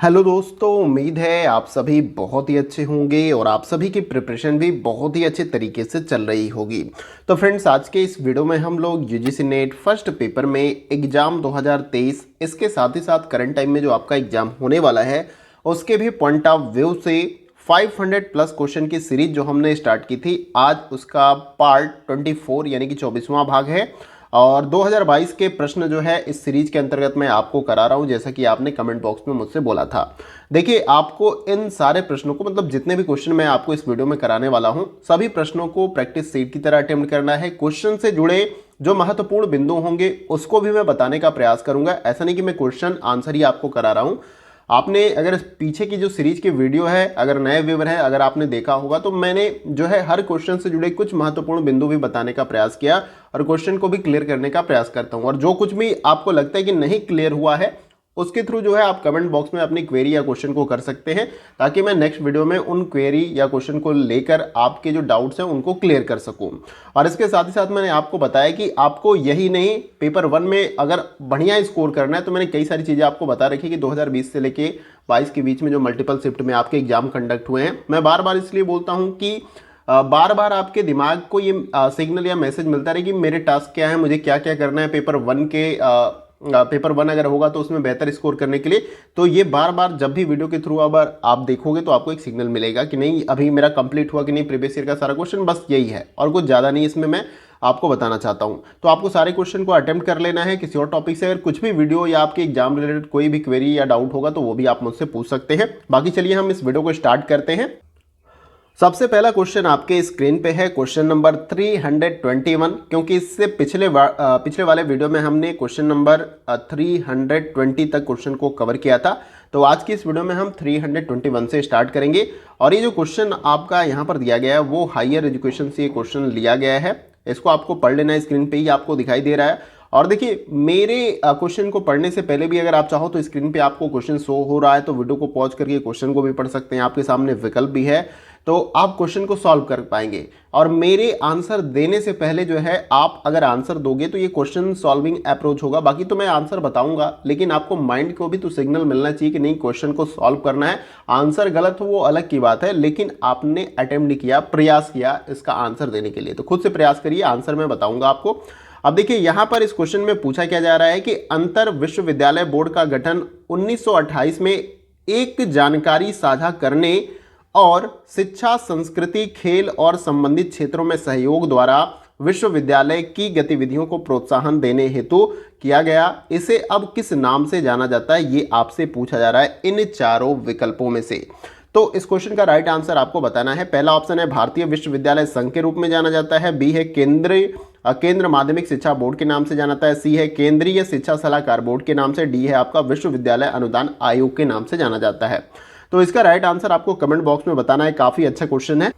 Hello दोस्तों, उम्मीद है आप सभी बहुत ही अच्छे होंगे और आप सभी की प्रिपरेशन भी बहुत ही अच्छे तरीके से चल रही होगी। तो फ्रेंड्स, आज के इस वीडियो में हम लोग यूजीसी नेट फर्स्ट पेपर में एग्जाम 2023 इसके साथ ही साथ करंट टाइम में जो आपका एग्जाम होने वाला है उसके भी पॉइंट ऑफ व्यू से 500 प्लस क्वेश्चन की सीरीज जो हमने स्टार्ट की थी, आज उसका पार्ट 24 यानी कि 24वां भाग है। और 2022 के प्रश्न जो है इस सीरीज के अंतर्गत मैं आपको करा रहा हूं, जैसा कि आपने कमेंट बॉक्स में मुझसे बोला था। देखिए, आपको इन सारे प्रश्नों को, मतलब जितने भी क्वेश्चन मैं आपको इस वीडियो में कराने वाला हूं, सभी प्रश्नों को प्रैक्टिस सेट की तरह अटेम्प्ट करना है। क्वेश्चन से जुड़े जो महत्वपूर्ण बिंदु होंगे उसको भी मैं बताने का प्रयास करूंगा। ऐसा नहीं कि मैं क्वेश्चन आंसर ही आपको करा रहा हूं। आपने अगर पीछे की जो सीरीज की वीडियो है, अगर नए व्यूअर है, अगर आपने देखा होगा तो मैंने जो है हर क्वेश्चन से जुड़े कुछ महत्वपूर्ण बिंदु भी बताने का प्रयास किया और क्वेश्चन को भी क्लियर करने का प्रयास करता हूं। और जो कुछ भी आपको लगता है कि नहीं क्लियर हुआ है, उसके थ्रू जो है आप कमेंट बॉक्स में अपनी क्वेरी या क्वेश्चन को कर सकते हैं, ताकि मैं नेक्स्ट वीडियो में उन क्वेरी या क्वेश्चन को लेकर आपके जो डाउट्स हैं उनको क्लियर कर सकूं। और इसके साथ ही साथ मैंने आपको बताया कि आपको यही नहीं, पेपर 1 में अगर बढ़िया स्कोर करना है तो मैंने कई सारी चीज़ें आपको बता रखी कि 2020 से लेके 22 के बीच में जो मल्टीपल शिफ्ट में आपके एग्जाम कंडक्ट हुए हैं। मैं बार बार इसलिए बोलता हूँ कि बार बार आपके दिमाग को ये सिग्नल या मैसेज मिलता रहे कि मेरे टास्क क्या है, मुझे क्या क्या करना है पेपर 1 के पेपर 1 अगर होगा तो उसमें बेहतर स्कोर करने के लिए। तो ये बार बार जब भी वीडियो के थ्रू अगर आप देखोगे तो आपको एक सिग्नल मिलेगा कि नहीं, अभी मेरा कंप्लीट हुआ कि नहीं प्रीवियस ईयर का सारा क्वेश्चन, बस यही है और कुछ ज़्यादा नहीं इसमें मैं आपको बताना चाहता हूं। तो आपको सारे क्वेश्चन को अटेम्प्ट कर लेना है। किसी और टॉपिक से अगर कुछ भी वीडियो या आपके एग्जाम रिलेटेड कोई भी क्वेरी या डाउट होगा तो वो भी आप मुझसे पूछ सकते हैं। बाकी चलिए हम इस वीडियो को स्टार्ट करते हैं। सबसे पहला क्वेश्चन आपके स्क्रीन पे है, क्वेश्चन नंबर 321, क्योंकि इससे पिछले वाले वीडियो में हमने क्वेश्चन नंबर 320 तक क्वेश्चन को कवर किया था। तो आज की इस वीडियो में हम 321 से स्टार्ट करेंगे। और ये जो क्वेश्चन आपका यहाँ पर दिया गया है वो हायर एजुकेशन से ये क्वेश्चन लिया गया है। इसको आपको पढ़ लेना है, स्क्रीन पे ही आपको दिखाई दे रहा है। और देखिए, मेरे क्वेश्चन को पढ़ने से पहले भी अगर आप चाहो तो स्क्रीन पे आपको क्वेश्चन शो हो रहा है तो वीडियो को पॉज करके क्वेश्चन को भी पढ़ सकते हैं। आपके सामने विकल्प भी है, तो आप क्वेश्चन को सॉल्व कर पाएंगे। और मेरे आंसर देने से पहले जो है आप अगर आंसर दोगे तो ये क्वेश्चन सॉल्विंग अप्रोच होगा। बाकी तो मैं आंसर बताऊंगा, लेकिन आपको माइंड को भी तो सिग्नल मिलना चाहिए कि नहीं, क्वेश्चन को सॉल्व करना है। आंसर गलत हो वो अलग की बात है, लेकिन आपने अटेम्प्ट नहीं किया, प्रयास किया इसका आंसर देने के लिए। तो खुद से प्रयास करिए, आंसर मैं बताऊंगा आपको। अब देखिए, यहां पर इस क्वेश्चन में पूछा क्या जा रहा है कि अंतर विश्वविद्यालय बोर्ड का गठन 1928 में एक जानकारी साझा करने और शिक्षा, संस्कृति, खेल और संबंधित क्षेत्रों में सहयोग द्वारा विश्वविद्यालय की गतिविधियों को प्रोत्साहन देने हेतु किया गया। इसे अब किस नाम से जाना जाता है, ये आपसे पूछा जा रहा है इन चारों विकल्पों में से। तो इस क्वेश्चन का राइट आंसर आपको बताना है। पहला ऑप्शन है भारतीय विश्वविद्यालय संघ के रूप में जाना जाता है, बी है केंद्र माध्यमिक शिक्षा बोर्ड के नाम से जाना जाता है, सी है केंद्रीय शिक्षा सलाहकार बोर्ड के नाम से, डी है आपका विश्वविद्यालय अनुदान आयोग के नाम से जाना जाता है। तो इसका राइट आंसर आपको कमेंट बॉक्स में बताना है। काफी अच्छा क्वेश्चन है,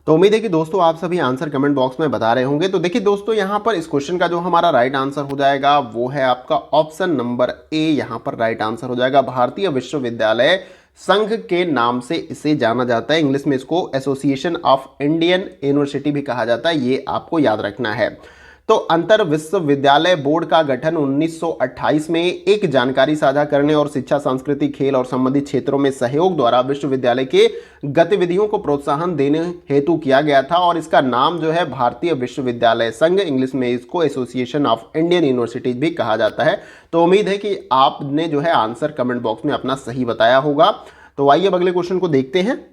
तो उम्मीद है कि दोस्तों आप सभी आंसर कमेंट बॉक्स में बता रहे होंगे। तो देखिए दोस्तों, यहाँ पर इस क्वेश्चन का जो हमारा राइट आंसर हो जाएगा वो है आपका ऑप्शन नंबर ए। यहाँ पर राइट आंसर हो जाएगा भारतीय विश्वविद्यालय संघ के नाम से इसे जाना जाता है। इंग्लिश में इसको एसोसिएशन ऑफ इंडियन यूनिवर्सिटी भी कहा जाता है, ये आपको याद रखना है। तो अंतर विश्वविद्यालय बोर्ड का गठन 1928 में एक जानकारी साझा करने और शिक्षा, संस्कृति, खेल और संबंधित क्षेत्रों में सहयोग द्वारा विश्वविद्यालय के गतिविधियों को प्रोत्साहन देने हेतु किया गया था। और इसका नाम जो है भारतीय विश्वविद्यालय संघ, इंग्लिश में इसको एसोसिएशन ऑफ इंडियन यूनिवर्सिटीज भी कहा जाता है। तो उम्मीद है कि आपने जो है आंसर कमेंट बॉक्स में अपना सही बताया होगा। तो आइए अब अगले क्वेश्चन को देखते हैं।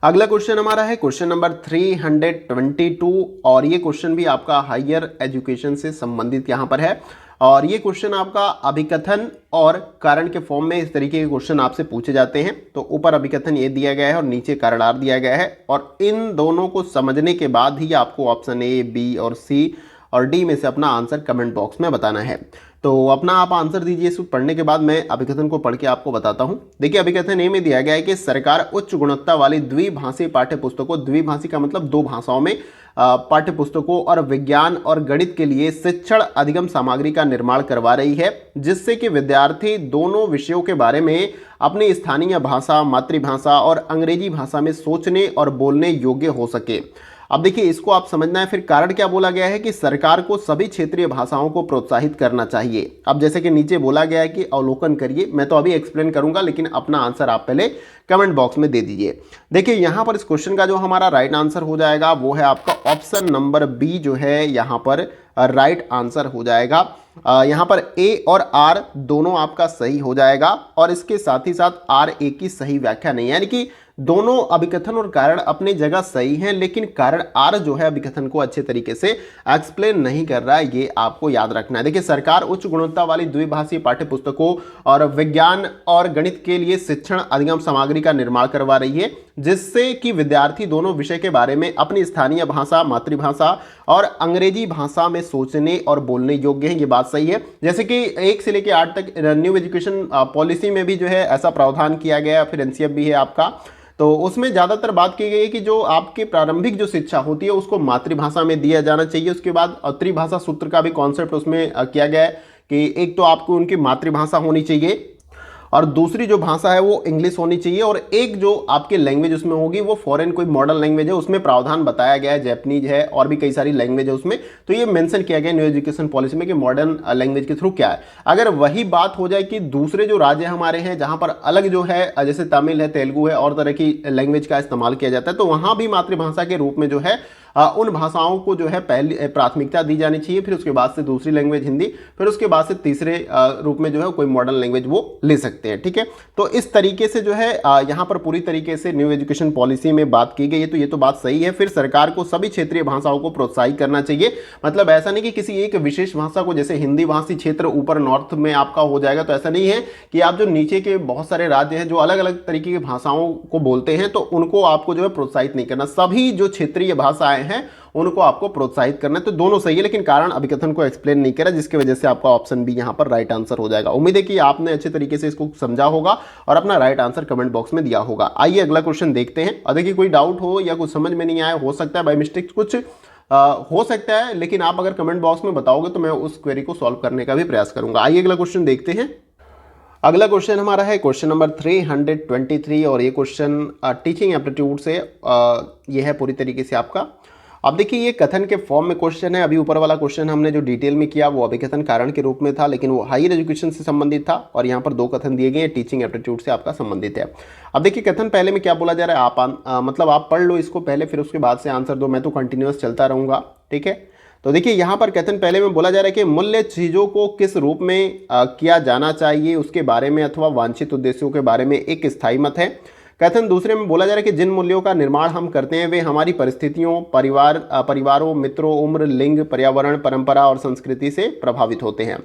अगला क्वेश्चन हमारा है क्वेश्चन नंबर 322, और ये क्वेश्चन भी आपका हायर एजुकेशन से संबंधित यहाँ पर है। और ये क्वेश्चन आपका अभिकथन और कारण के फॉर्म में इस तरीके के क्वेश्चन आपसे पूछे जाते हैं। तो ऊपर अभिकथन ये दिया गया है और नीचे कारणआर दिया गया है, और इन दोनों को समझने के बाद ही आपको ऑप्शन ए, बी और सी और डी में से अपना आंसर कमेंट बॉक्स में बताना है। तो अपना आप आंसर दीजिए। इसको पढ़ने के बाद मैं अभिकथन को पढ़ के आपको बताता हूं। देखिए, अभिकथन ए में दिया गया है कि सरकार उच्च गुणवत्ता वाली द्विभाषी पाठ्य पुस्तकों, द्विभाषी का मतलब दो भाषाओं में पाठ्य पुस्तकों और विज्ञान और गणित के लिए शिक्षण अधिगम सामग्री का निर्माण करवा रही है, जिससे कि विद्यार्थी दोनों विषयों के बारे में अपनी स्थानीय भाषा, मातृभाषा और अंग्रेजी भाषा में सोचने और बोलने योग्य हो सके। अब देखिए इसको आप समझना है। फिर कारण क्या बोला गया है कि सरकार को सभी क्षेत्रीय भाषाओं को प्रोत्साहित करना चाहिए। अब जैसे कि नीचे बोला गया है कि अवलोकन करिए, मैं तो अभी एक्सप्लेन करूंगा, लेकिन अपना आंसर आप पहले कमेंट बॉक्स में दे दीजिए। देखिए यहां पर इस क्वेश्चन का जो हमारा राइट आंसर हो जाएगा वो है आपका ऑप्शन नंबर बी जो है यहां पर राइट आंसर हो जाएगा। यहां पर ए और आर दोनों आपका सही हो जाएगा, और इसके साथ ही साथ आर ए की सही व्याख्या नहीं है, यानी कि दोनों अभिकथन और कारण अपनी जगह सही हैं, लेकिन कारण आर जो है अभिकथन को अच्छे तरीके से एक्सप्लेन नहीं कर रहा है, ये आपको याद रखना है। देखिए सरकार उच्च गुणवत्ता वाली द्विभाषीय पाठ्य पुस्तकों और विज्ञान और गणित के लिए शिक्षण अधिगम सामग्री का निर्माण करवा रही है, जिससे कि विद्यार्थी दोनों विषय के बारे में अपनी स्थानीय भाषा, मातृभाषा और अंग्रेजी भाषा में सोचने और बोलने योग्य है। ये बात सही है। जैसे कि 1 से लेकर 8 तक न्यू एजुकेशन पॉलिसी में भी जो है ऐसा प्रावधान किया गया, फिर एनसीएफ भी है आपका, तो उसमें ज़्यादातर बात की गई है कि जो आपके प्रारंभिक जो शिक्षा होती है उसको मातृभाषा में दिया जाना चाहिए। उसके बाद त्रिभाषा सूत्र का भी कॉन्सेप्ट उसमें किया गया है कि एक तो आपको उनकी मातृभाषा होनी चाहिए और दूसरी जो भाषा है वो इंग्लिश होनी चाहिए, और एक जो आपकी लैंग्वेज उसमें होगी वो फॉरेन कोई मॉडर्न लैंग्वेज है, उसमें प्रावधान बताया गया है, जैपनीज है और भी कई सारी लैंग्वेज है उसमें। तो ये मेंशन किया गया न्यू एजुकेशन पॉलिसी में कि मॉडर्न लैंग्वेज के थ्रू क्या है। अगर वही बात हो जाए कि दूसरे जो राज्य हमारे हैं जहां पर अलग जो है जैसे तमिल है, तेलुगु है और तरह की लैंग्वेज का इस्तेमाल किया जाता है, तो वहां भी मातृभाषा के रूप में जो है उन भाषाओं को जो है पहली प्राथमिकता दी जानी चाहिए, फिर उसके बाद से दूसरी लैंग्वेज हिंदी, फिर उसके बाद से तीसरे रूप में जो है कोई मॉडर्न लैंग्वेज वो ले सकते हैं। ठीक है, तो इस तरीके से जो है यहाँ पर पूरी तरीके से न्यू एजुकेशन पॉलिसी में बात की गई है, तो ये तो बात सही है। फिर सरकार को सभी क्षेत्रीय भाषाओं को प्रोत्साहित करना चाहिए, मतलब ऐसा नहीं कि किसी एक विशेष भाषा को, जैसे हिंदी भाषी क्षेत्र ऊपर नॉर्थ में आपका हो जाएगा, तो ऐसा नहीं है कि आप जो नीचे के बहुत सारे राज्य हैं जो अलग अलग तरीके की भाषाओं को बोलते हैं तो उनको आपको जो है प्रोत्साहित नहीं करना, सभी जो क्षेत्रीय भाषाएं हैं उनको आपको प्रोत्साहित करना है। तो दोनों सही है, लेकिन कारण अभिकथन को एक्सप्लेन नहीं करा, जिसकी वजह से आपका ऑप्शन बी यहां पर राइट आंसर हो जाएगा। उम्मीद है कि आपने अच्छे तरीके से इसको समझा होगा और अपना राइट आंसर कमेंट बॉक्स में दिया होगा। आइए अगला क्वेश्चन देखते हैं। और देखिए कोई डाउट हो या कुछ समझ में नहीं आया, हो सकता है बाय मिस्टेक कुछ हो सकता है, लेकिन आप अगर कमेंट बॉक्स में बताओगे तो मैं उस क्वेरी को सॉल्व करने का भी प्रयास करूंगा। आइए अगला क्वेश्चन देखते हैं। अगला क्वेश्चन हमारा है क्वेश्चन नंबर 323, और ये क्वेश्चन टीचिंग एप्टीट्यूड से ये है पूरी तरीके से आपका। अब देखिए ये कथन के फॉर्म में क्वेश्चन है। अभी ऊपर वाला क्वेश्चन हमने जो डिटेल में किया वो अभिकथन कारण के रूप में था, लेकिन वो हायर एजुकेशन से संबंधित था, और यहाँ पर 2 कथन दिए गए टीचिंग एप्टीट्यूड से आपका संबंधित है। अब देखिए कथन पहले में क्या बोला जा रहा है, मतलब आप पढ़ लो इसको पहले, फिर उसके बाद से आंसर दो, मैं तो कंटिन्यूअस चलता रहूँगा। ठीक है, तो देखिए यहाँ पर कथन पहले में बोला जा रहा है कि मूल्य चीज़ों को किस रूप में किया जाना चाहिए उसके बारे में अथवा वांछित उद्देश्यों के बारे में एक स्थायी मत है। कथन दूसरे में बोला जा रहा है कि जिन मूल्यों का निर्माण हम करते हैं वे हमारी परिस्थितियों, परिवारों, मित्रों, उम्र, लिंग, पर्यावरण, परंपरा और संस्कृति से प्रभावित होते हैं।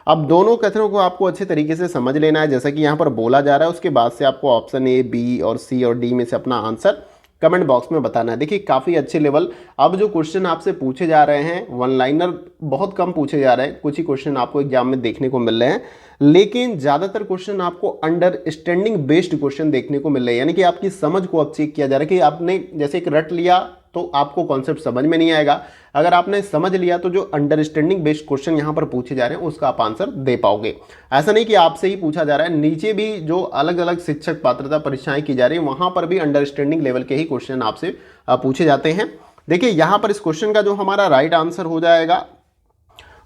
अब दोनों कथनों को आपको अच्छे तरीके से समझ लेना है, जैसा कि यहाँ पर बोला जा रहा है। उसके बाद से आपको ऑप्शन ए, बी और सी और डी में से अपना आंसर कमेंट बॉक्स में बताना है। देखिए काफ़ी अच्छे लेवल, अब जो क्वेश्चन आपसे पूछे जा रहे हैं वन लाइनर बहुत कम पूछे जा रहे हैं, कुछ ही क्वेश्चन आपको एग्जाम में देखने को मिल रहे हैं, लेकिन ज़्यादातर क्वेश्चन आपको अंडरस्टैंडिंग बेस्ड क्वेश्चन देखने को मिल रहे हैं, यानी कि आपकी समझ को अब चेक किया जा रहा है कि आपने जैसे एक रट लिया तो आपको कॉन्सेप्ट समझ में नहीं आएगा, अगर आपने समझ लिया तो जो अंडरस्टैंडिंग बेस्ड क्वेश्चन यहाँ पर पूछे जा रहे हैं उसका आप आंसर दे पाओगे। ऐसा नहीं कि आपसे ही पूछा जा रहा है, नीचे भी जो अलग अलग शिक्षक पात्रता परीक्षाएं की जा रही है वहाँ पर भी अंडरस्टैंडिंग लेवल के ही क्वेश्चन आपसे पूछे जाते हैं। देखिए यहाँ पर इस क्वेश्चन का जो हमारा राइट आंसर हो जाएगा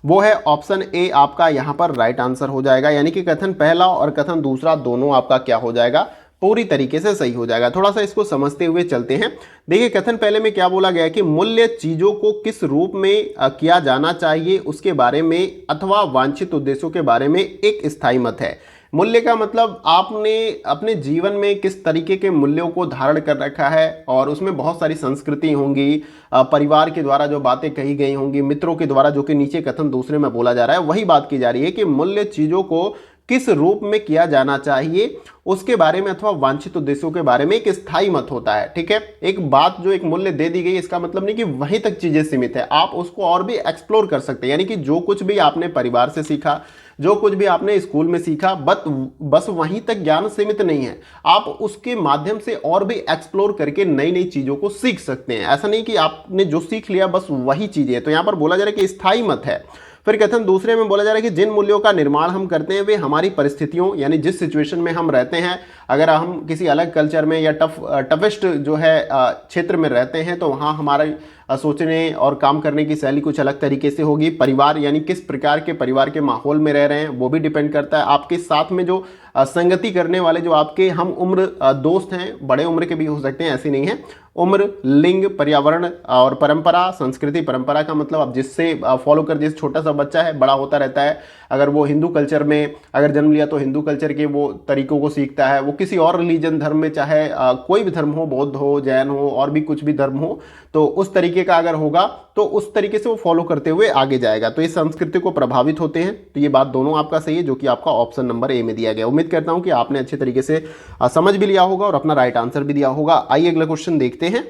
वो है ऑप्शन ए, आपका यहाँ पर राइट आंसर हो जाएगा, यानी कि कथन पहला और कथन दूसरा दोनों आपका क्या हो जाएगा, पूरी तरीके से सही हो जाएगा। थोड़ा सा इसको समझते हुए चलते हैं। देखिए कथन पहले में क्या बोला गया है कि मूल्य चीजों को किस रूप में किया जाना चाहिए उसके बारे में अथवा वांछित उद्देश्यों के बारे में एक स्थायी मत है। मूल्य का मतलब आपने अपने जीवन में किस तरीके के मूल्यों को धारण कर रखा है, और उसमें बहुत सारी संस्कृति होंगी, परिवार के द्वारा जो बातें कही गई होंगी, मित्रों के द्वारा, जो कि नीचे कथन दूसरे में बोला जा रहा है वही बात की जा रही है कि मूल्य चीजों को किस रूप में किया जाना चाहिए उसके बारे में अथवा वांछित उद्देश्यों के बारे में एक स्थायी मत होता है। ठीक है, एक बात जो एक मूल्य दे दी गई इसका मतलब नहीं कि वहीं तक चीजें सीमित है, आप उसको और भी एक्सप्लोर कर सकते हैं, यानी कि जो कुछ भी आपने परिवार से सीखा, जो कुछ भी आपने स्कूल में सीखा, बस वहीं तक ज्ञान सीमित नहीं है, आप उसके माध्यम से और भी एक्सप्लोर करके नई नई चीजों को सीख सकते हैं। ऐसा नहीं कि आपने जो सीख लिया बस वही चीजें है। तो यहाँ पर बोला जा रहा है कि स्थायी मत है, फिर कथन दूसरे में बोला जा रहा है कि जिन मूल्यों का निर्माण हम करते हैं वे हमारी परिस्थितियों यानी जिस सिचुएशन में हम रहते हैं, अगर हम किसी अलग कल्चर में या टफेस्ट जो है क्षेत्र में रहते हैं तो वहाँ हमारा सोचने और काम करने की शैली कुछ अलग तरीके से होगी। परिवार यानी किस प्रकार के परिवार के माहौल में रह रहे हैं वो भी डिपेंड करता है। आपके साथ में जो संगति करने वाले जो आपके हम उम्र दोस्त हैं, बड़े उम्र के भी हो सकते हैं, ऐसी नहीं है, उम्र, लिंग, पर्यावरण और परंपरा, संस्कृति। परंपरा का मतलब आप जिससे फॉलो कर, जैसे छोटा सा बच्चा है बड़ा होता रहता है, अगर वो हिंदू कल्चर में अगर जन्म लिया तो हिंदू कल्चर के वो तरीकों को सीखता है। वो किसी और रिलीजन धर्म में, चाहे कोई भी धर्म हो, बौद्ध हो, जैन हो, और भी कुछ भी धर्म हो, तो उस तरीके का अगर होगा तो उस तरीके से वो फॉलो करते हुए आगे जाएगा। तो ये संस्कृति को प्रभावित होते हैं। तो ये बात दोनों आपका सही है, जो कि आपका ऑप्शन नंबर ए में दिया गया। उम्मीद करता हूं कि आपने अच्छे तरीके से समझ भी लिया होगा और अपना राइट आंसर भी दिया होगा। आइए अगला क्वेश्चन देखते हैं।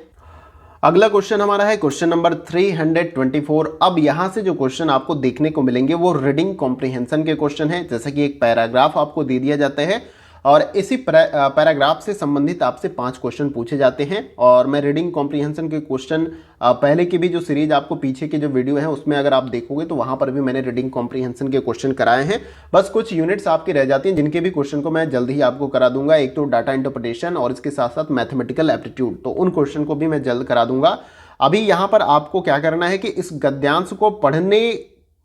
अगला क्वेश्चन हमारा है क्वेश्चन नंबर 324। अब यहां से जो क्वेश्चन आपको देखने को मिलेंगे वो रीडिंग कॉम्प्रिहेंशन के क्वेश्चन है। जैसा कि एक पैराग्राफ आपको दे दिया जाता है और इसी पैराग्राफ से संबंधित आपसे 5 क्वेश्चन पूछे जाते हैं। और मैं रीडिंग कॉम्प्रिहेंशन के क्वेश्चन पहले की भी जो सीरीज आपको पीछे के जो वीडियो है उसमें अगर आप देखोगे तो वहां पर भी मैंने रीडिंग कॉम्प्रिहेंशन के क्वेश्चन कराए हैं। बस कुछ यूनिट्स आपकी रह जाती हैं जिनके भी क्वेश्चन को मैं जल्द ही आपको करा दूंगा। एक तो डाटा इंटरप्रिटेशन और इसके साथ साथ मैथमेटिकल एप्टीट्यूड, तो उन क्वेश्चन को भी मैं जल्द करा दूंगा। अभी यहाँ पर आपको क्या करना है कि इस गद्यांश को पढ़ने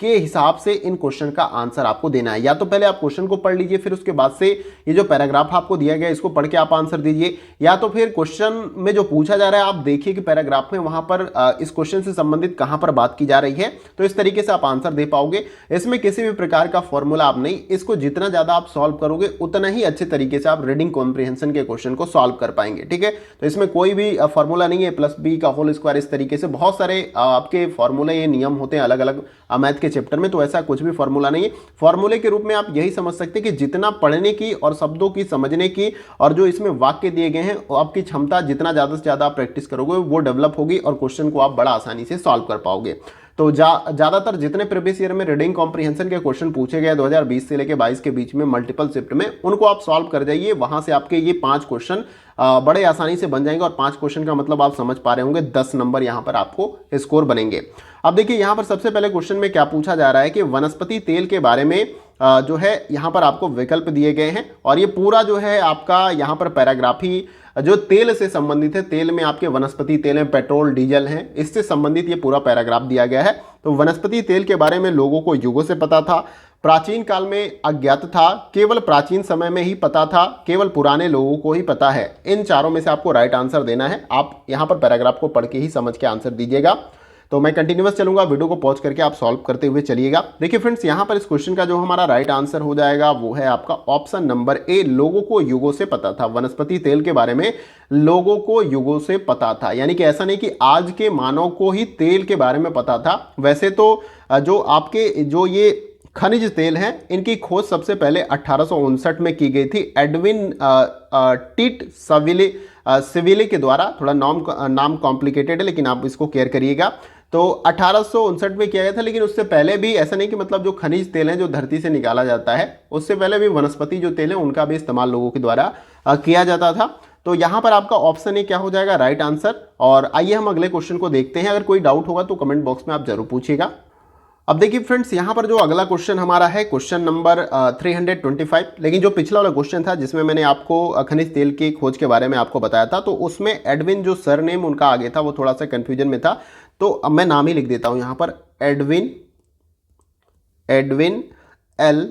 के हिसाब से इन क्वेश्चन का आंसर आपको देना है। या तो पहले आप क्वेश्चन को पढ़ लीजिए, फिर उसके बाद से ये जो पैराग्राफ आपको दिया गया है इसको पढ़ के आप आंसर दीजिए, या तो फिर क्वेश्चन में जो पूछा जा रहा है आप देखिए कि पैराग्राफ में वहां पर इस क्वेश्चन से संबंधित कहां पर बात की जा रही है, तो इस तरीके से आप आंसर दे पाओगे। इसमें किसी भी प्रकार का फॉर्मूला आप नहीं, इसको जितना ज्यादा आप सॉल्व करोगे उतना ही अच्छे तरीके से आप रीडिंग कॉम्प्रिहेंशन के क्वेश्चन को सॉल्व कर पाएंगे। ठीक है, तो इसमें कोई भी फॉर्मूला नहीं है, प्लस बी का होल स्क्वायर, इस तरीके से बहुत सारे आपके फॉर्मूले, ये नियम होते हैं अलग अलग मैथ के चैप्टर में, तो ऐसा कुछ भी फॉर्मूला नहीं है। फॉर्मूले के रूप में आप यही समझ सकते हैं कि जितना पढ़ने की और शब्दों की समझने की और जो इसमें वाक्य दिए गए हैं आपकी क्षमता जितना ज्यादा से ज्यादा आप प्रैक्टिस करोगे वो डेवलप होगी और क्वेश्चन को आप बड़ा आसानी से सॉल्व कर पाओगे। तो ज्यादातर जितने प्रीवियस ईयर में रीडिंग कॉम्प्रिहेंशन के क्वेश्चन पूछे गए 2020 से लेकर 22 के बीच में मल्टीपल शिफ्ट में, उनको आप सॉल्व कर जाइए। वहां से आपके ये 5 क्वेश्चन बड़े आसानी से बन जाएंगे और 5 क्वेश्चन का मतलब आप समझ पा रहे होंगे 10 नंबर यहां पर आपको स्कोर बनेंगे। अब देखिए यहां पर सबसे पहले क्वेश्चन में क्या पूछा जा रहा है कि वनस्पति तेल के बारे में जो है यहां पर आपको विकल्प दिए गए हैं और ये पूरा जो है आपका यहां पर पैराग्राफ ही जो तेल से संबंधित है, तेल में आपके वनस्पति तेल है, पेट्रोल, डीजल है, इससे संबंधित ये पूरा पैराग्राफ दिया गया है। तो वनस्पति तेल के बारे में लोगों को युगों से पता था, प्राचीन काल में अज्ञात था, केवल प्राचीन समय में ही पता था, केवल पुराने लोगों को ही पता है। इन चारों में से आपको राइट आंसर देना है। आप यहां पर पैराग्राफ को पढ़ के ही समझ के आंसर दीजिएगा। तो मैं कंटिन्यूअस चलूंगा, वीडियो को पॉज करके आप सॉल्व करते हुए चलिएगा। देखिए फ्रेंड्स, यहां पर इस क्वेश्चन का जो हमारा राइट आंसर हो जाएगा वो है आपका ऑप्शन नंबर ए, लोगों को युगों से पता था। वनस्पति तेल के बारे में लोगों को युगों से पता था, यानी कि ऐसा नहीं कि आज के मानव को ही तेल के बारे में पता था। वैसे तो जो आपके जो ये खनिज तेल हैं इनकी खोज सबसे पहले 1859 में की गई थी एडविन टिट सिविले के द्वारा। थोड़ा नाम कॉम्प्लिकेटेड है लेकिन आप इसको केयर करिएगा। तो 1859 में किया गया था, लेकिन उससे पहले भी ऐसा नहीं कि मतलब जो खनिज तेल है जो धरती से निकाला जाता है, उससे पहले भी वनस्पति जो तेल है उनका भी इस्तेमाल लोगों के द्वारा किया जाता था। तो यहां पर आपका ऑप्शन ए क्या हो जाएगा, राइट आंसर। और आइए हम अगले क्वेश्चन को देखते हैं। अगर कोई डाउट होगा तो कमेंट बॉक्स में आप जरूर पूछिएगा। अब देखिए फ्रेंड्स, यहां पर जो अगला क्वेश्चन हमारा है क्वेश्चन नंबर 325, लेकिन जो पिछला वाला क्वेश्चन था जिसमें मैंने आपको खनिज तेल की खोज के बारे में आपको बताया था, तो उसमें एडविन जो सरनेम उनका आगे था वो थोड़ा सा कंफ्यूजन में था। तो अब मैं नाम ही लिख देता हूं यहां पर, एडविन एल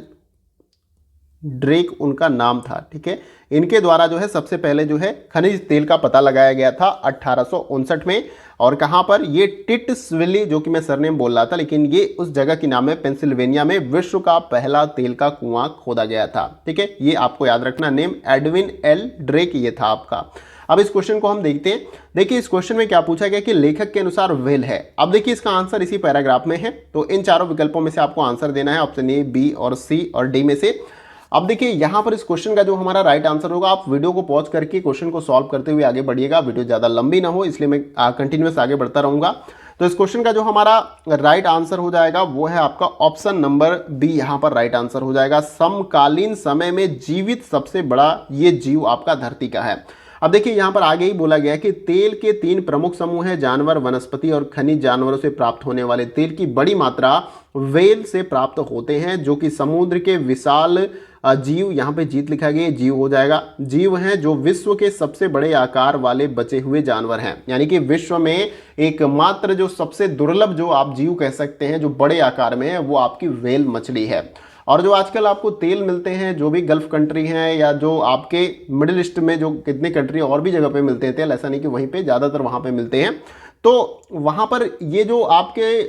ड्रेक उनका नाम था। ठीक है, इनके द्वारा जो है सबसे पहले जो है खनिज तेल का पता लगाया गया था 1859 में। और कहां पर, ये टिट्सविले, जो कि मैं सरनेम बोल रहा था लेकिन ये उस जगह की नाम है, पेंसिल्वेनिया में विश्व का पहला तेल का कुआं खोदा गया था। ठीक है, ये आपको याद रखना, नेम एडविन एल ड्रेक ये था आपका। अब इस क्वेश्चन को हम देखते हैं। देखिए इस क्वेश्चन में क्या पूछा गया कि लेखक के अनुसार वेल है। अब देखिए इसका आंसर इसी पैराग्राफ में है, तो इन चारों विकल्पों में से आपको आंसर देना है, ऑप्शन ए, बी और सी और डी में से। अब देखिए यहां पर इस क्वेश्चन का जो हमारा राइट आंसर होगा, आप वीडियो को पॉज करके क्वेश्चन को सॉल्व करते हुए आगे बढ़िएगा। वीडियो ज्यादा लंबी ना हो इसलिए मैं कंटिन्यूअस आगे बढ़ता रहूंगा। तो इस क्वेश्चन का जो हमारा राइट आंसर हो जाएगा वो है आपका ऑप्शन नंबर बी, यहां पर राइट आंसर हो जाएगा। समकालीन समय में जीवित सबसे बड़ा ये जीव आपका धरती का है। अब देखिए यहाँ पर आगे ही बोला गया कि तेल के 3 प्रमुख समूह हैं, जानवर, वनस्पति और खनिज। जानवरों से प्राप्त होने वाले तेल की बड़ी मात्रा व्हेल से प्राप्त होते हैं, जो कि समुद्र के विशाल जीव, यहाँ पे जीत लिखा गया, जीव हो जाएगा, जीव हैं जो विश्व के सबसे बड़े आकार वाले बचे हुए जानवर हैं। यानी कि विश्व में एकमात्र जो सबसे दुर्लभ जो आप जीव कह सकते हैं जो बड़े आकार में है, वो आपकी व्हेल मछली है। और जो आजकल आपको तेल मिलते हैं, जो भी गल्फ कंट्री हैं या जो आपके मिडिल ईस्ट में जो कितने कंट्री और भी जगह पे मिलते हैं तेल, ऐसा नहीं कि वहीं पे, ज़्यादातर वहाँ पे मिलते हैं। तो वहाँ पर ये जो आपके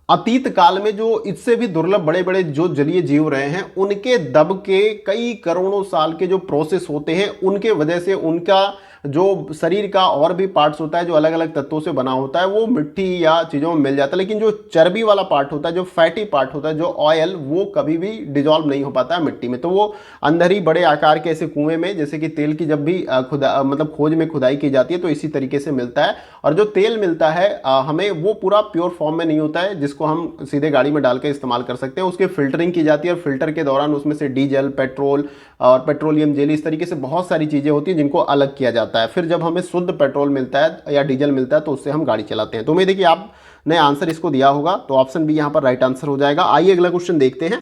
अतीत काल में जो इससे भी दुर्लभ बड़े बड़े जो जलीय जीव रहे हैं, उनके दब के कई करोड़ों साल के जो प्रोसेस होते हैं, उनके वजह से उनका जो शरीर का और भी पार्ट्स होता है जो अलग अलग तत्वों से बना होता है, वो मिट्टी या चीज़ों में मिल जाता है। लेकिन जो चर्बी वाला पार्ट होता है, जो फैटी पार्ट होता है, जो ऑयल, वो कभी भी डिजॉल्व नहीं हो पाता है मिट्टी में। तो वो अंदर ही बड़े आकार के ऐसे कुएं में, जैसे कि तेल की जब भी मतलब खोज में खुदाई की जाती है, तो इसी तरीके से मिलता है। और जो तेल मिलता है हमें, वो पूरा प्योर फॉर्म में नहीं होता है जिसको हम सीधे गाड़ी में डाल के इस्तेमाल कर सकते हैं। उसकी फिल्टरिंग की जाती है और फिल्टर के दौरान उसमें से डीजल, पेट्रोल और पेट्रोलियम जेली, इस तरीके से बहुत सारी चीज़ें होती हैं जिनको अलग किया जाता है। फिर जब हमें शुद्ध पेट्रोल मिलता है या डीजल मिलता है, तो उससे हम गाड़ी चलाते हैं। तो उम्मीद है कि आपने आंसर इसको दिया होगा, तो ऑप्शन बी यहाँ पर राइट आंसर हो जाएगा। आइए अगला क्वेश्चन देखते हैं।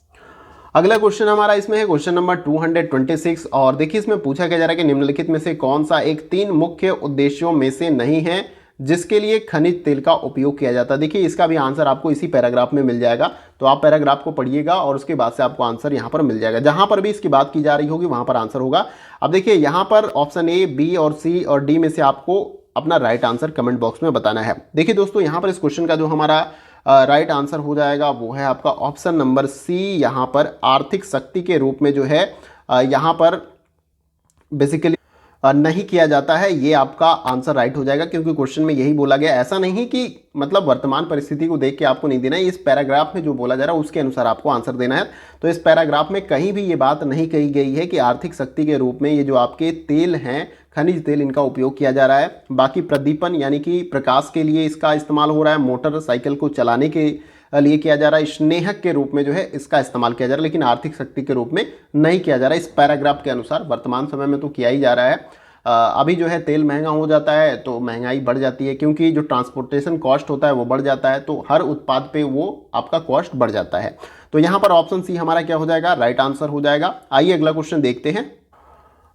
अगला क्वेश्चन हमारा इसमें है क्वेश्चन नंबर 226, और देखिए इसमें पूछा क्या जा रहा है कि निम्नलिखित में से कौन सा एक 3 मुख्य उद्देश्यों में से नहीं है जिसके लिए खनिज तेल का उपयोग किया जाता है। देखिए इसका भी आंसर आपको इसी पैराग्राफ में मिल जाएगा, तो आप पैराग्राफ को पढ़िएगा और उसके बाद से आपको आंसर यहाँ पर मिल जाएगा। जहाँ पर भी इसकी बात की जा रही होगी वहाँ पर आंसर होगा। अब देखिए यहाँ पर ऑप्शन ए, बी और सी और डी में से आपको अपना राइट आंसर कमेंट बॉक्स में बताना है। देखिए दोस्तों, यहाँ पर इस क्वेश्चन का जो हमारा राइट आंसर हो जाएगा वो है आपका ऑप्शन नंबर सी। यहाँ पर आर्थिक शक्ति के रूप में जो है यहाँ पर बेसिकली नहीं किया जाता है, ये आपका आंसर राइट हो जाएगा, क्योंकि क्वेश्चन में यही बोला गया। ऐसा नहीं कि मतलब वर्तमान परिस्थिति को देख के आपको नहीं देना है, इस पैराग्राफ में जो बोला जा रहा है उसके अनुसार आपको आंसर देना है। तो इस पैराग्राफ में कहीं भी ये बात नहीं कही गई है कि आर्थिक शक्ति के रूप में ये जो आपके तेल हैं, खनिज तेल, इनका उपयोग किया जा रहा है। बाकी प्रदीपन यानी कि प्रकाश के लिए इसका इस्तेमाल हो रहा है, मोटरसाइकिल को चलाने के लिए किया जा रहा है, स्नेहक के रूप में जो है इसका इस्तेमाल किया जा रहा है, लेकिन आर्थिक शक्ति के रूप में नहीं किया जा रहा है। इस पैराग्राफ के अनुसार वर्तमान समय में तो किया ही जा रहा है। अभी जो है तेल महंगा हो जाता है तो महंगाई बढ़ जाती है, क्योंकि जो ट्रांसपोर्टेशन कॉस्ट होता है वो बढ़ जाता है, तो हर उत्पाद पे वो आपका कॉस्ट बढ़ जाता है। तो यहाँ पर ऑप्शन सी हमारा क्या हो जाएगा, राइट आंसर हो जाएगा। आइए अगला क्वेश्चन देखते हैं।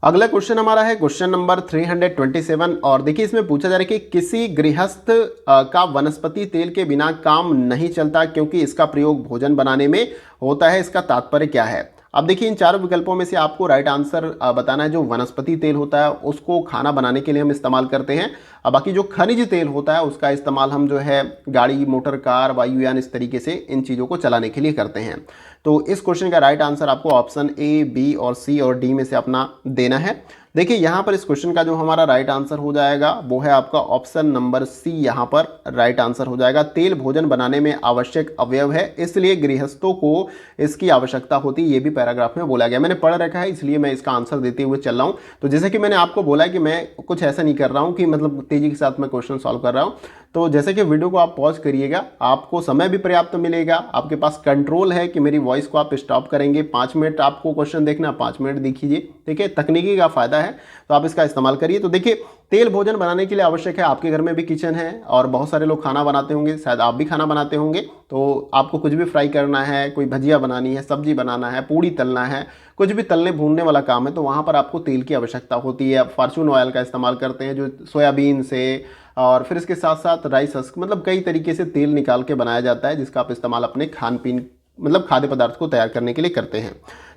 अगला क्वेश्चन हमारा है क्वेश्चन नंबर 327, और देखिए इसमें पूछा जा रहा है कि किसी गृहस्थ का वनस्पति तेल के बिना काम नहीं चलता क्योंकि इसका प्रयोग भोजन बनाने में होता है, इसका तात्पर्य क्या है। अब देखिए इन चारों विकल्पों में से आपको राइट आंसर बताना है। जो वनस्पति तेल होता है उसको खाना बनाने के लिए हम इस्तेमाल करते हैं, और बाकी जो खनिज तेल होता है उसका इस्तेमाल हम जो है गाड़ी, मोटर, कार, वायुयान, इस तरीके से इन चीज़ों को चलाने के लिए करते हैं। तो इस क्वेश्चन का राइट आंसर आपको ऑप्शन ए, बी और सी और डी में से अपना देना है। देखिए यहाँ पर इस क्वेश्चन का जो हमारा राइट आंसर हो जाएगा वो है आपका ऑप्शन नंबर सी, यहाँ पर राइट आंसर हो जाएगा। तेल भोजन बनाने में आवश्यक अवयव है, इसलिए गृहस्थों को इसकी आवश्यकता होती है, ये भी पैराग्राफ में बोला गया। मैंने पढ़ रखा है इसलिए मैं इसका आंसर देते हुए चल रहा हूँ। तो जैसे कि मैंने आपको बोला कि मैं कुछ ऐसा नहीं कर रहा हूँ कि मतलब तेजी के साथ मैं क्वेश्चन सॉल्व कर रहा हूँ। तो जैसे कि वीडियो को आप पॉज करिएगा, आपको समय भी पर्याप्त मिलेगा, आपके पास कंट्रोल है कि मेरी वॉइस को आप स्टॉप करेंगे। 5 मिनट आपको क्वेश्चन देखना, 5 मिनट देखिए, ठीक है। तकनीकी का फायदा है तो आप इसका इस्तेमाल करिए। तो देखिए तेल भोजन बनाने के लिए आवश्यक है, आपके घर में भी किचन है और बहुत सारे लोग खाना बनाते होंगे, शायद आप भी खाना बनाते होंगे। तो आपको कुछ भी फ्राई करना है, कोई भजिया बनानी है, सब्जी बनाना है, पूड़ी तलना है, कुछ भी तलने भूनने वाला काम है, तो वहाँ पर आपको तेल की आवश्यकता होती है। फॉर्चून ऑयल का इस्तेमाल करते हैं जो सोयाबीन से, और फिर इसके साथ साथ राइस हस्क, मतलब कई तरीके से तेल निकाल के बनाया जाता है जिसका आप इस्तेमाल अपने खान पीन मतलब खाद्य पदार्थ को तैयार करने के लिए करते हैं।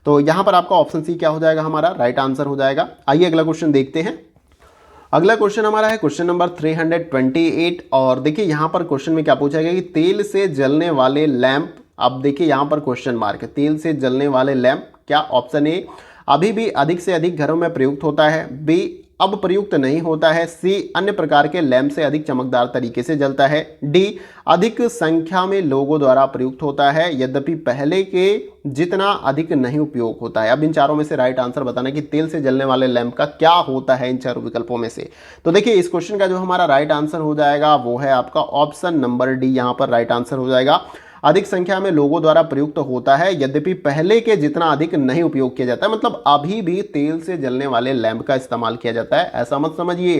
तो यहाँ पर आपका ऑप्शन सी क्या हो जाएगा, हमारा राइट आंसर हो जाएगा। आइए अगला क्वेश्चन देखते हैं। अगला क्वेश्चन हमारा है क्वेश्चन नंबर 328, और देखिए यहाँ पर क्वेश्चन में क्या पूछा गया कि तेल से जलने वाले लैंप, अब देखिए यहाँ पर क्वेश्चन मार्क है, तेल से जलने वाले लैंप क्या ऑप्शन ए अभी भी अधिक से अधिक घरों में प्रयुक्त होता है, बी अब प्रयुक्त नहीं होता है, सी अन्य प्रकार के लैंप से अधिक चमकदार तरीके से जलता है, डी अधिक संख्या में लोगों द्वारा प्रयुक्त होता है यद्यपि पहले के जितना अधिक नहीं उपयोग होता है। अब इन चारों में से राइट आंसर बताना कि तेल से जलने वाले लैंप का क्या होता है इन चारों विकल्पों में से। तो देखिए इस क्वेश्चन का जो हमारा राइट आंसर हो जाएगा वो है आपका ऑप्शन नंबर डी, यहाँ पर राइट आंसर हो जाएगा। अधिक संख्या में लोगों द्वारा प्रयुक्त होता है, यद्यपि पहले के जितना अधिक नहीं उपयोग किया जाता है। मतलब अभी भी तेल से जलने वाले लैंप का इस्तेमाल किया जाता है। ऐसा मत समझिए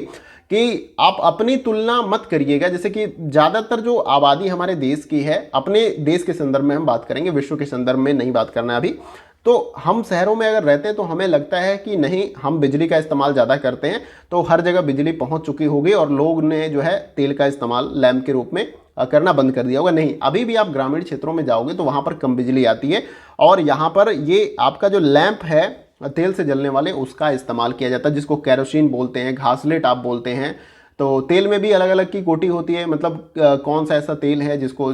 कि आप अपनी तुलना मत करिएगा, जैसे कि ज़्यादातर जो आबादी हमारे देश की है, अपने देश के संदर्भ में हम बात करेंगे, विश्व के संदर्भ में नहीं बात करना है अभी। तो हम शहरों में अगर रहते हैं तो हमें लगता है कि नहीं, हम बिजली का इस्तेमाल ज़्यादा करते हैं, तो हर जगह बिजली पहुंच चुकी होगी और लोग ने जो है तेल का इस्तेमाल लैंप के रूप में करना बंद कर दिया होगा। नहीं, अभी भी आप ग्रामीण क्षेत्रों में जाओगे तो वहाँ पर कम बिजली आती है और यहाँ पर ये आपका जो लैंप है तेल से जलने वाले, उसका इस्तेमाल किया जाता है, जिसको केरोसिन बोलते हैं, घासलेट आप बोलते हैं। तो तेल में भी अलग अलग की कोटि होती है, मतलब कौन सा ऐसा तेल है जिसको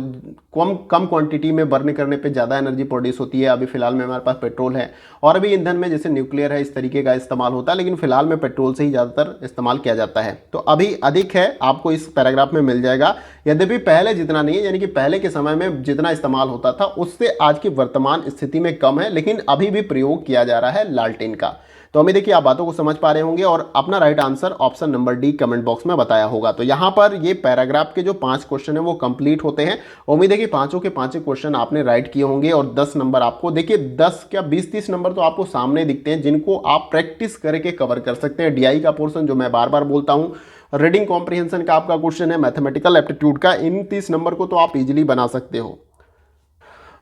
कम कम क्वांटिटी में बर्न करने पे ज़्यादा एनर्जी प्रोड्यूस होती है। अभी फिलहाल में हमारे पास पेट्रोल है और भी ईंधन में जैसे न्यूक्लियर है, इस तरीके का इस्तेमाल होता है, लेकिन फिलहाल में पेट्रोल से ही ज़्यादातर इस्तेमाल किया जाता है। तो अभी अधिक है, आपको इस पैराग्राफ में मिल जाएगा, यद्यपि पहले जितना नहीं है, यानी कि पहले के समय में जितना इस्तेमाल होता था उससे आज की वर्तमान स्थिति में कम है, लेकिन अभी भी प्रयोग किया जा रहा है लालटेन का। तो उम्मीद है कि आप बातों को समझ पा रहे होंगे और अपना right answer option number D comment box में बताया होगा। तो यहाँ पर ये पैराग्राफ के जो 5 क्वेश्चन है वो कंप्लीट होते हैं। उम्मीद है कि पांचों के पांचों क्वेश्चन आपने राइट किए होंगे और 10 नंबर आपको, देखिए 10 क्या 20-30 नंबर तो आपको सामने दिखते हैं, जिनको आप प्रैक्टिस करके कवर कर सकते हैं। डीआई का पोर्शन जो मैं बार बार बोलता हूँ, रीडिंग कॉम्प्रिहेंशन का आपका क्वेश्चन है, मैथमेटिकल एप्टीट्यूड का, इन 30 नंबर को तो आप इजीली बना सकते हो।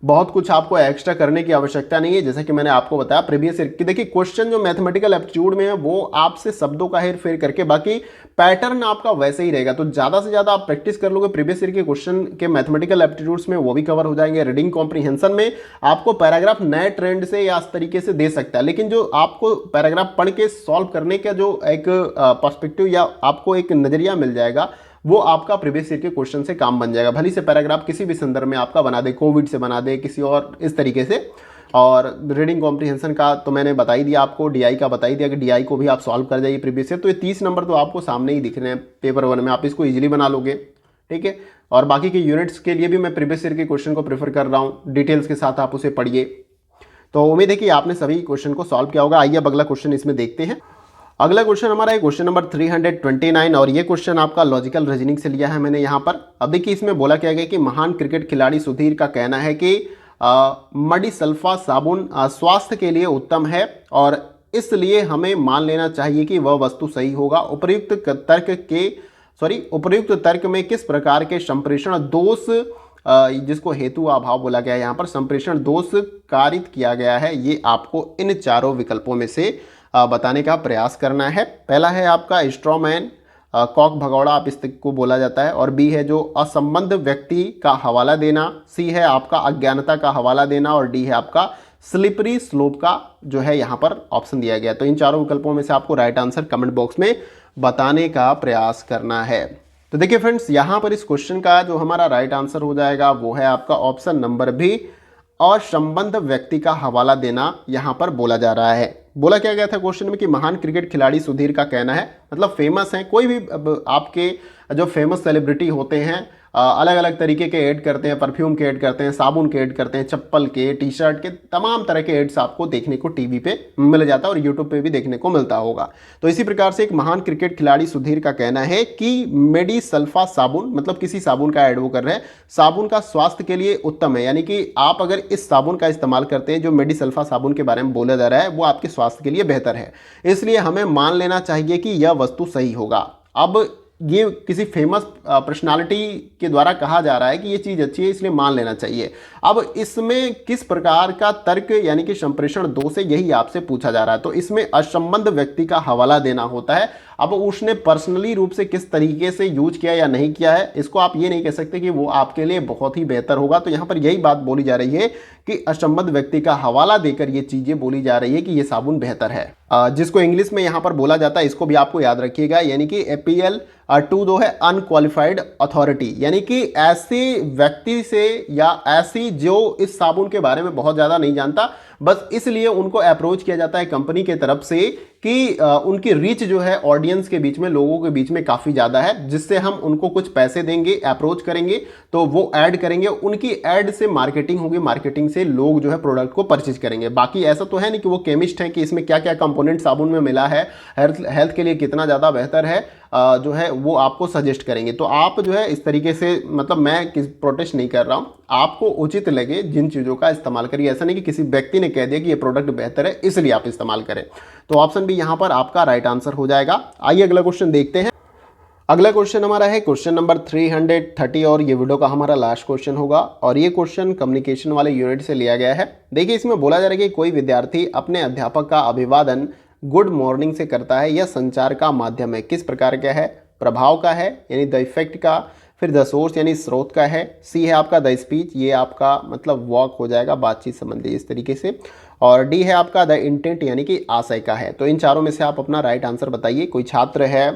बहुत कुछ आपको एक्स्ट्रा करने की आवश्यकता नहीं है, जैसा कि मैंने आपको बताया प्रीवियस ईयर की। देखिए क्वेश्चन जो मैथमेटिकल एप्टीट्यूड में है वो आपसे शब्दों का हेर फेर करके, बाकी पैटर्न आपका वैसे ही रहेगा। तो ज़्यादा से ज़्यादा आप प्रैक्टिस कर लोगे प्रीवियस ईयर के क्वेश्चन के मैथमेटिकल एप्टीट्यूड्स में, वो भी कवर हो जाएंगे। रीडिंग कॉम्प्रिहेंशन में आपको पैराग्राफ नए ट्रेंड से या इस तरीके से दे सकता है, लेकिन जो आपको पैराग्राफ पढ़ के सॉल्व करने का जो एक पर्सपेक्टिव या आपको एक नज़रिया मिल जाएगा, वो आपका प्रीवियस ईयर के क्वेश्चन से काम बन जाएगा। भली से पैराग्राफ किसी भी संदर्भ में आपका बना दे, कोविड से बना दे, किसी और इस तरीके से। और रीडिंग कॉम्प्रिहेंशन का तो मैंने बता ही दिया आपको, डीआई का बता ही दिया कि डीआई को भी आप सॉल्व कर जाइए प्रीवियस ईयर। तो ये 30 नंबर तो आपको सामने ही दिख रहे हैं पेपर 1 में, आप इसको ईजिली बना लोगे, ठीक है। और बाकी के यूनिट्स के लिए भी मैं प्रीवियस ईयर के क्वेश्चन को प्रेफर कर रहा हूँ, डिटेल्स के साथ आप उसे पढ़िए। तो उम्मीद है कि आपने सभी क्वेश्चन को सॉल्व किया होगा। आइए अब अगला क्वेश्चन इसमें देखते हैं। अगला क्वेश्चन हमारा है क्वेश्चन नंबर 329 और ये क्वेश्चन आपका लॉजिकल रीजनिंग से लिया है मैंने यहाँ पर। अब देखिए इसमें बोला क्या गया कि महान क्रिकेट खिलाड़ी सुधीर का कहना है कि मडी सल्फा साबुन स्वास्थ्य के लिए उत्तम है और इसलिए हमें मान लेना चाहिए कि वह वस्तु सही होगा। उपर्युक्त तर्क में किस प्रकार के संप्रेषण दोष, जिसको हेतु अभाव बोला गया है यहाँ पर, संप्रेषण दोष कारित किया गया है, ये आपको इन चारों विकल्पों में से बताने का प्रयास करना है। पहला है आपका स्ट्रॉमैन, कॉक भगौड़ा आप इसको बोला जाता है, और बी है जो असंबद्ध व्यक्ति का हवाला देना, सी है आपका अज्ञानता का हवाला देना, और डी है आपका स्लिपरी स्लोप का जो है यहाँ पर ऑप्शन दिया गया। तो इन चारों विकल्पों में से आपको राइट आंसर कमेंट बॉक्स में बताने का प्रयास करना है। तो देखिए फ्रेंड्स, यहाँ पर इस क्वेश्चन का जो हमारा राइट आंसर हो जाएगा वो है आपका ऑप्शन नंबर बी, और संबंध व्यक्ति का हवाला देना यहाँ पर बोला जा रहा है। बोला क्या गया था क्वेश्चन में कि महान क्रिकेट खिलाड़ी सुधीर का कहना है, मतलब फेमस है, कोई भी आपके जो फेमस सेलिब्रिटी होते हैं अलग अलग तरीके के ऐड करते हैं, परफ्यूम के ऐड करते हैं, साबुन के ऐड करते हैं, चप्पल के, टी शर्ट के, तमाम तरह के एड्स आपको देखने को टीवी पे मिल जाता है और यूट्यूब पे भी देखने को मिलता होगा। तो इसी प्रकार से एक महान क्रिकेट खिलाड़ी सुधीर का कहना है कि मेडी सल्फा साबुन, मतलब किसी साबुन का ऐड वो कर रहे हैं, साबुन का स्वास्थ्य के लिए उत्तम है, यानी कि आप अगर इस साबुन का इस्तेमाल करते हैं, जो मेडी सल्फा साबुन के बारे में बोला जा रहा है, वो आपके स्वास्थ्य के लिए बेहतर है, इसलिए हमें मान लेना चाहिए कि यह वस्तु सही होगा। अब ये किसी फेमस पर्सनालिटी के द्वारा कहा जा रहा है कि ये चीज़ अच्छी है, इसलिए मान लेना चाहिए। अब इसमें किस प्रकार का तर्क यानी कि संप्रेषण दोष है, यही आपसे पूछा जा रहा है। तो इसमें असंबद्ध व्यक्ति का हवाला देना होता है। अब उसने पर्सनली रूप से किस तरीके से यूज किया या नहीं किया है, इसको आप ये नहीं कह सकते कि वो आपके लिए बहुत ही बेहतर होगा। तो यहाँ पर यही बात बोली जा रही है कि असंबद्ध व्यक्ति का हवाला देकर ये चीज़ें बोली जा रही है कि ये साबुन बेहतर है, जिसको इंग्लिश में यहाँ पर बोला जाता है, इसको भी आपको याद रखिएगा, यानी कि APL 2 है अनक्वालिफाइड अथॉरिटी, यानी कि ऐसे व्यक्ति से या ऐसी जो इस साबुन के बारे में बहुत ज़्यादा नहीं जानता, बस इसलिए उनको अप्रोच किया जाता है कंपनी के तरफ से कि उनकी रीच जो है ऑडियंस के बीच में, लोगों के बीच में काफ़ी ज़्यादा है, जिससे हम उनको कुछ पैसे देंगे, अप्रोच करेंगे तो वो ऐड करेंगे, उनकी ऐड से मार्केटिंग होगी, मार्केटिंग जिनसे लोग जो है प्रोडक्ट को परचेज करेंगे। बाकी ऐसा तो है नहीं कि वो केमिस्ट हैं कि इसमें क्या क्या कंपोनेंट साबुन में मिला है, हेल्थ के लिए कितना ज़्यादा बेहतर है, जो है वो आपको सजेस्ट करेंगे। तो आप जो है इस तरीके से, मतलब मैं किस प्रोटेस्ट नहीं कर रहा हूँ, आपको उचित लगे जिन चीज़ों का इस्तेमाल करिए। ऐसा नहीं कि किसी व्यक्ति ने कह दिया कि ये प्रोडक्ट बेहतर है इसलिए आप इस्तेमाल करें। तो ऑप्शन बी यहाँ पर आपका राइट आंसर हो जाएगा। आइए अगला क्वेश्चन देखते हैं। अगला क्वेश्चन हमारा है क्वेश्चन नंबर 330 और ये वीडियो का हमारा लास्ट क्वेश्चन होगा और ये क्वेश्चन कम्युनिकेशन वाले यूनिट से लिया गया है। देखिए इसमें बोला जा रहा है कि कोई विद्यार्थी अपने अध्यापक का अभिवादन गुड मॉर्निंग से करता है, यह संचार का माध्यम है, किस प्रकार का है? प्रभाव का है यानी द इफेक्ट का, फिर द सोर्स यानी स्रोत का है, सी है आपका द स्पीच, ये आपका मतलब वॉक हो जाएगा, बातचीत संबंधी इस तरीके से, और डी है आपका द इंटेंट यानी कि आशय का है। तो इन चारों में से आप अपना राइट आंसर बताइए। कोई छात्र है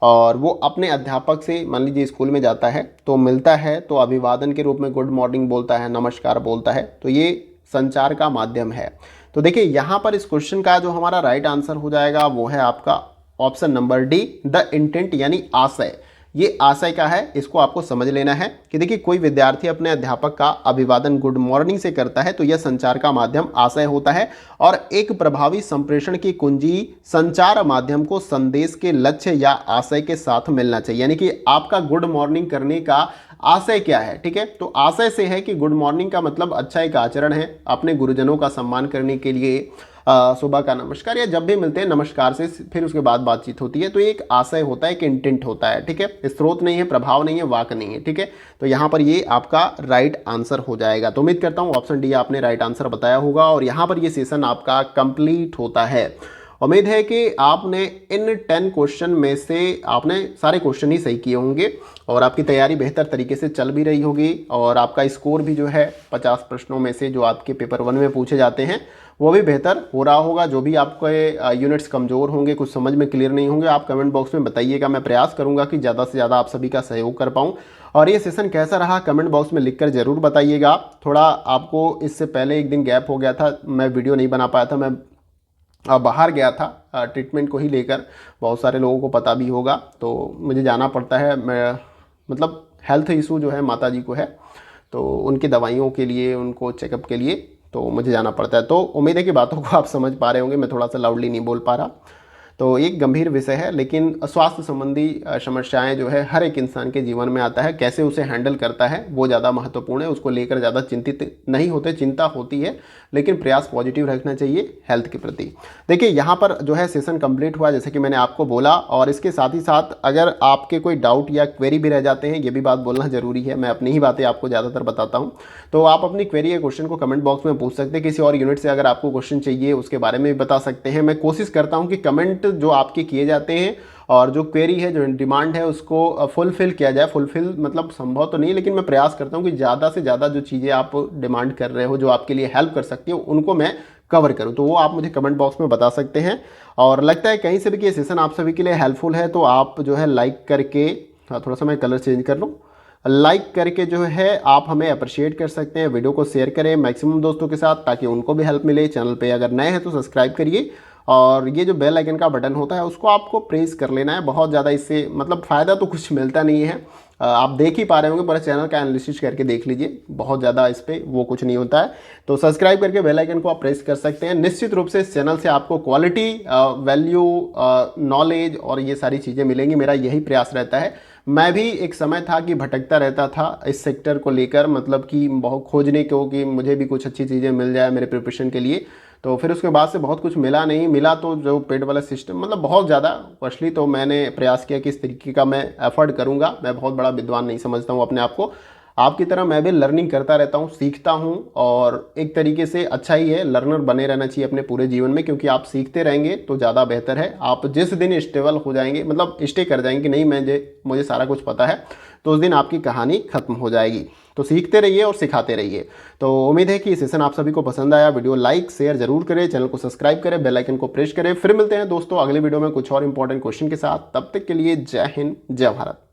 और वो अपने अध्यापक से मान लीजिए स्कूल में जाता है तो मिलता है तो अभिवादन के रूप में गुड मॉर्निंग बोलता है, नमस्कार बोलता है, तो ये संचार का माध्यम है। तो देखिए यहाँ पर इस क्वेश्चन का जो हमारा राइट आंसर हो जाएगा वो है आपका option number D, the intent यानी आशय। ये आशय का है, इसको आपको समझ लेना है कि देखिए कोई विद्यार्थी अपने अध्यापक का अभिवादन गुड मॉर्निंग से करता है तो यह संचार का माध्यम आशय होता है। और एक प्रभावी संप्रेषण की कुंजी संचार माध्यम को संदेश के लक्ष्य या आशय के साथ मिलना चाहिए, यानी कि आपका गुड मॉर्निंग करने का आशय क्या है। ठीक है, तो आशय से है कि गुड मॉर्निंग का मतलब अच्छा एक आचरण है, अपने गुरुजनों का सम्मान करने के लिए सुबह का नमस्कार या जब भी मिलते हैं नमस्कार से फिर उसके बाद बातचीत होती है। तो एक आशय होता है, एक इंटेंट होता है। ठीक है, स्रोत नहीं है, प्रभाव नहीं है, वाक नहीं है। ठीक है, तो यहाँ पर ये आपका राइट आंसर हो जाएगा। तो उम्मीद करता हूँ ऑप्शन डी आपने राइट आंसर बताया होगा और यहाँ पर ये सेशन आपका कंप्लीट होता है। उम्मीद है कि आपने इन 10 क्वेश्चन में से आपने सारे क्वेश्चन ही सही किए होंगे और आपकी तैयारी बेहतर तरीके से चल भी रही होगी और आपका स्कोर भी जो है 50 प्रश्नों में से जो आपके पेपर 1 में पूछे जाते हैं वो भी बेहतर हो रहा होगा। जो भी आपके यूनिट्स कमज़ोर होंगे, कुछ समझ में क्लियर नहीं होंगे, आप कमेंट बॉक्स में बताइएगा। मैं प्रयास करूंगा कि ज़्यादा से ज़्यादा आप सभी का सहयोग कर पाऊँ। और ये सेशन कैसा रहा कमेंट बॉक्स में लिखकर ज़रूर बताइएगा। थोड़ा आपको इससे पहले एक दिन गैप हो गया था, मैं वीडियो नहीं बना पाया था, मैं बाहर गया था ट्रीटमेंट को ही लेकर, बहुत सारे लोगों को पता भी होगा। तो मुझे जाना पड़ता है, मैं मतलब हेल्थ इशू जो है माता जी को है तो उनकी दवाइयों के लिए, उनको चेकअप के लिए तो मुझे जाना पड़ता है। तो उम्मीद है कि बातों को आप समझ पा रहे होंगे, मैं थोड़ा सा लाउडली नहीं बोल पा रहा। तो एक गंभीर विषय है लेकिन स्वास्थ्य संबंधी समस्याएं जो है हर एक इंसान के जीवन में आता है, कैसे उसे हैंडल करता है वो ज़्यादा महत्वपूर्ण है। उसको लेकर ज़्यादा चिंतित नहीं होते, चिंता होती है लेकिन प्रयास पॉजिटिव रखना चाहिए हेल्थ के प्रति। देखिए यहाँ पर जो है सेशन कंप्लीट हुआ जैसे कि मैंने आपको बोला, और इसके साथ ही साथ अगर आपके कोई डाउट या क्वेरी भी रह जाते हैं, ये भी बात बोलना ज़रूरी है, मैं अपनी ही बातें आपको ज़्यादातर बताता हूँ, तो आप अपनी क्वेरी या क्वेश्चन को कमेंट बॉक्स में पूछ सकते हैं। किसी और यूनिट से अगर आपको क्वेश्चन चाहिए उसके बारे में भी बता सकते हैं। मैं कोशिश करता हूँ कि कमेंट जो आपके किए जाते हैं और जो क्वेरी है, जो डिमांड है, उसको फुलफिल किया जाए। फुलफिल मतलब संभव तो नहीं, लेकिन मैं प्रयास करता हूँ कि ज़्यादा से ज़्यादा जो चीज़ें आप डिमांड कर रहे हो, जो आपके लिए हेल्प कर सकती है, उनको मैं कवर करूँ। तो वो आप मुझे कमेंट बॉक्स में बता सकते हैं। और लगता है कहीं से भी कि ये सेशन आप सभी के लिए हेल्पफुल है तो आप जो है लाइक करके, थोड़ा सा मैं कलर चेंज कर लूँ, लाइक करके जो है आप हमें अप्रिशिएट कर सकते हैं। वीडियो को शेयर करें मैक्सिमम दोस्तों के साथ ताकि उनको भी हेल्प मिले। चैनल पे अगर नए हैं तो सब्सक्राइब करिए और ये जो बेल आइकन का बटन होता है उसको आपको प्रेस कर लेना है। बहुत ज़्यादा इससे मतलब फ़ायदा तो कुछ मिलता नहीं है, आप देख ही पा रहे होंगे, पूरा चैनल का एनालिसिस करके देख लीजिए, बहुत ज़्यादा इस पर वो कुछ नहीं होता है। तो सब्सक्राइब करके बेल आइकन को आप प्रेस कर सकते हैं। निश्चित रूप से इस चैनल से आपको क्वालिटी, वैल्यू, नॉलेज और ये सारी चीज़ें मिलेंगी, मेरा यही प्रयास रहता है। मैं भी एक समय था कि भटकता रहता था इस सेक्टर को लेकर, मतलब कि बहुत खोजने को कि मुझे भी कुछ अच्छी चीज़ें मिल जाए मेरे प्रिपरेशन के लिए। तो फिर उसके बाद से बहुत कुछ मिला नहीं, मिला तो जो पेड वाला सिस्टम मतलब बहुत ज़्यादा कॉस्टली, तो मैंने प्रयास किया कि इस तरीके का मैं एफर्ट करूँगा। मैं बहुत बड़ा विद्वान नहीं समझता हूँ अपने आप को, आपकी तरह मैं भी लर्निंग करता रहता हूँ, सीखता हूँ, और एक तरीके से अच्छा ही है, लर्नर बने रहना चाहिए अपने पूरे जीवन में, क्योंकि आप सीखते रहेंगे तो ज़्यादा बेहतर है। आप जिस दिन स्टेबल हो जाएंगे, मतलब स्टे कर जाएंगे कि नहीं मुझे सारा कुछ पता है, तो उस दिन आपकी कहानी खत्म हो जाएगी। तो सीखते रहिए और सिखाते रहिए। तो उम्मीद है कि ये सेशन आप सभी को पसंद आया। वीडियो लाइक शेयर जरूर करें, चैनल को सब्सक्राइब करें, बेल आइकन को प्रेस करें। फिर मिलते हैं दोस्तों अगले वीडियो में कुछ और इंपॉर्टेंट क्वेश्चन के साथ। तब तक के लिए जय हिंद, जय भारत।